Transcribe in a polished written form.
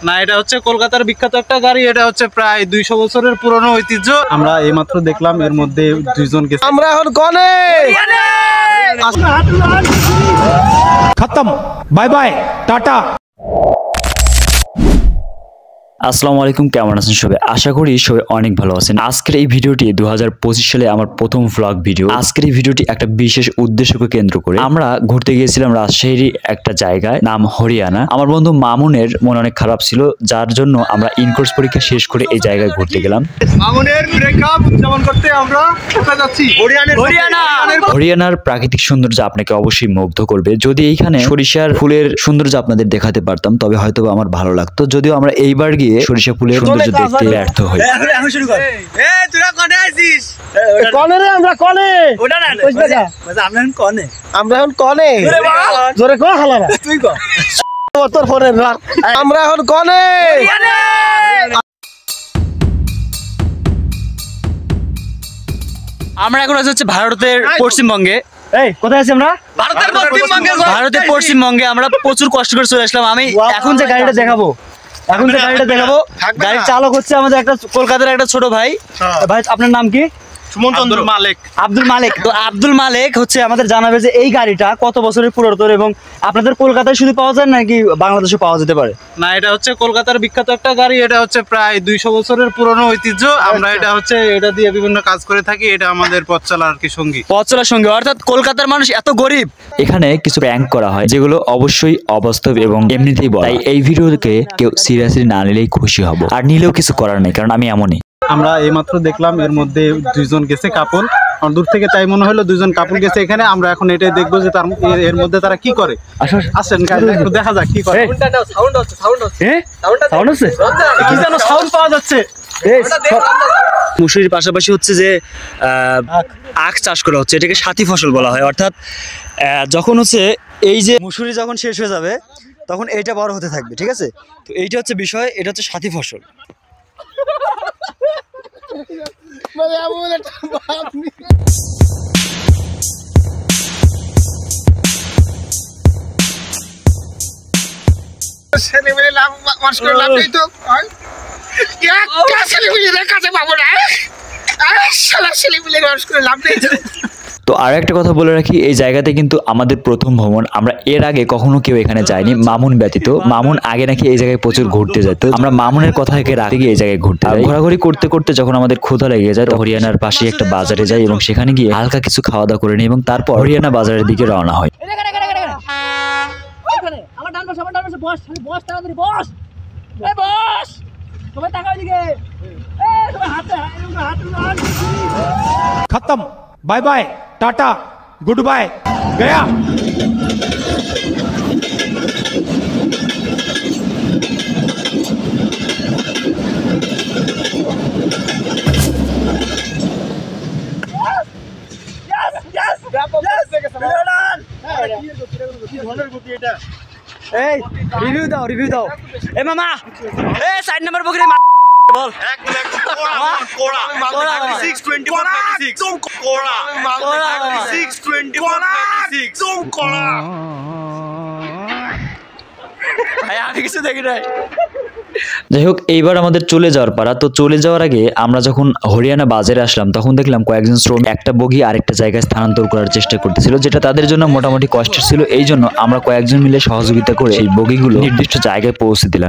না, এটা হচ্ছে কলকাতার বিখ্যাত একটা গাড়ি। এটা হচ্ছে প্রায় 200 বছরের পুরনো ঐতিহ্য। আমরা এইমাত্র দেখলাম এর মধ্যে দুইজন গেছে। আমরা এখন কনে खत्म बाय बाय टाटा। আসসালামু আলাইকুম, কেমন আছেন সবাই? আশা করি সবাই অনেক ভালো আছেন। আজকের এই ভিডিওটি 2025 সালে আমার প্রথম ভ্লগ ভিডিও। আজকের এই ভিডিওটি একটা বিশেষ উদ্দেশ্যকে কেন্দ্র করে আমরা ঘুরতে গিয়েছিলাম রাজশাহীর একটা জায়গায়, নাম হরিয়ানা। আমার বন্ধু মামুনের মন অনেক খারাপ ছিল, যার জন্য আমরা ইনকোর্স পরীক্ষা শেষ করে এই জায়গায় ঘুরতে গেলাম। মামুনের ব্রেকআপ উদযাপন করতে আমরা কোথায় যাচ্ছি? হরিয়ানার প্রাকৃতিক সৌন্দর্য আপনাকে অবশ্যই মুগ্ধ করবে। যদি এইখানে সরিষার ফুলের সৌন্দর্য আপনাদের দেখাতে পারতাম তবে হয়তো আমার ভালো লাগতো। যদিও আমরা এইবার গিয়ে সরিষা ফুলের সৌন্দর্য দেখতে ব্যর্থ হই। আমরা এখন কনে আমরা এখন হচ্ছে ভারতের পশ্চিমবঙ্গে। কোথায় আছি আমরা? ভারতের পশ্চিমবঙ্গে আমরা প্রচুর কষ্ট করে চলে আসলাম। আমি এখন যে গাড়িটা দেখাবো গাড়ির চালক হচ্ছে আমাদের একটা কলকাতার একটা ছোট ভাই। ভাই আপনার নাম কি? আব্দুল মালিক। আব্দুল মালিক। তো আব্দুল মালিক হচ্ছে আমাদের জানাবে যে এই গাড়িটা কত বছরের পুরাতন এবং আপনাদের কলকাতায় শুধু পাওয়া যায় নাকি বাংলাদেশে পাওয়া যেতে পারে? না, এটা হচ্ছে কলকাতার বিখ্যাত একটা গাড়ি। এটা হচ্ছে প্রায় 200 বছরের পুরনো ঐতিহ্য। আমরা এটা দিয়ে বিভিন্ন কাজ করে থাকি। এটা আমাদের পথ চলার আর কি সঙ্গী, পথ চলার সঙ্গী। অর্থাৎ কলকাতার মানুষ এত গরিব। এখানে কিছু প্র্যাঙ্ক করা হয় যেগুলো অবশ্যই অবাস্তব এবং এমনিতেই বলা। তাই এই ভিডিওকে কেউ সিরিয়াসলি না নিলেই খুশি হব, আর নিলেও কিছু করার নেই, কারণ আমি এমনই। আমরা এইমাত্র দেখলাম এর মধ্যে দুইজন গেছে কাপল। দূর থেকে তাই মনে হলো দুইজন কাপল গেছে এখানে। আমরা এখন এটাই দেখবো যে এর মধ্যে তারা কি করে। আসেন একটু দেখা যাক কি করে। কি যেন সাউন্ড পাওয়া যাচ্ছে। মুসুরির পাশাপাশি হচ্ছে যে আখ চাষ করা হচ্ছে, এটাকে সাথী ফসল বলা হয়। অর্থাৎ যখন হচ্ছে এই যে মুসুরি যখন শেষ হয়ে যাবে তখন এইটা বড় হতে থাকবে, ঠিক আছে? তো এইটা হচ্ছে বিষয়, এটা হচ্ছে সাথী ফসল। তো আর একটা কথা বলে রাখি, এই জায়গাতে কিন্তু আমাদের প্রথম ভ্রমণ। আমরা এর আগে কখনো কেউ এখানে যায়নি, মামুন ব্যতীত। মামুন আগে নাকি এই জায়গায় প্রচুর ঘুরতে যেত। আমরা মামুনের কথা রাখতে গিয়ে এই জায়গায় ঘুরতে যাই। ঘোরাঘুরি করতে করতে যখন আমাদের ক্ষুধা লেগে যায় তো হরিয়ানার পাশে একটা বাজারে যাই এবং সেখানে গিয়ে হালকা কিছু খাওয়া দাওয়া করে নিই এবং তারপর হরিয়ানা বাজারের দিকে রওনা হয়। खत्म बाय बाय टाटा गुड बाय गया। রিভিউ দাও। এ মামা, এ সাইড নাম্বার বকরি বল। আমি কিছু দেখি নাই। যাই হোক, এইবার আমাদের চলে যাওয়ার পালা। তো চলে যাওয়ার আগে আমরা যখন হরিয়ানা বাজারে আসলাম তখন দেখলাম কয়েকজন শ্রমিক একটা বগি আরেকটা জায়গায় স্থানান্তর করার চেষ্টা করতেছিল, যেটা তাদের জন্য মোটামুটি কষ্টের ছিল। এই জন্য আমরা কয়েকজন মিলে সহযোগিতা করে এই বগিগুলো নির্দিষ্ট জায়গায় পৌঁছে দিলাম।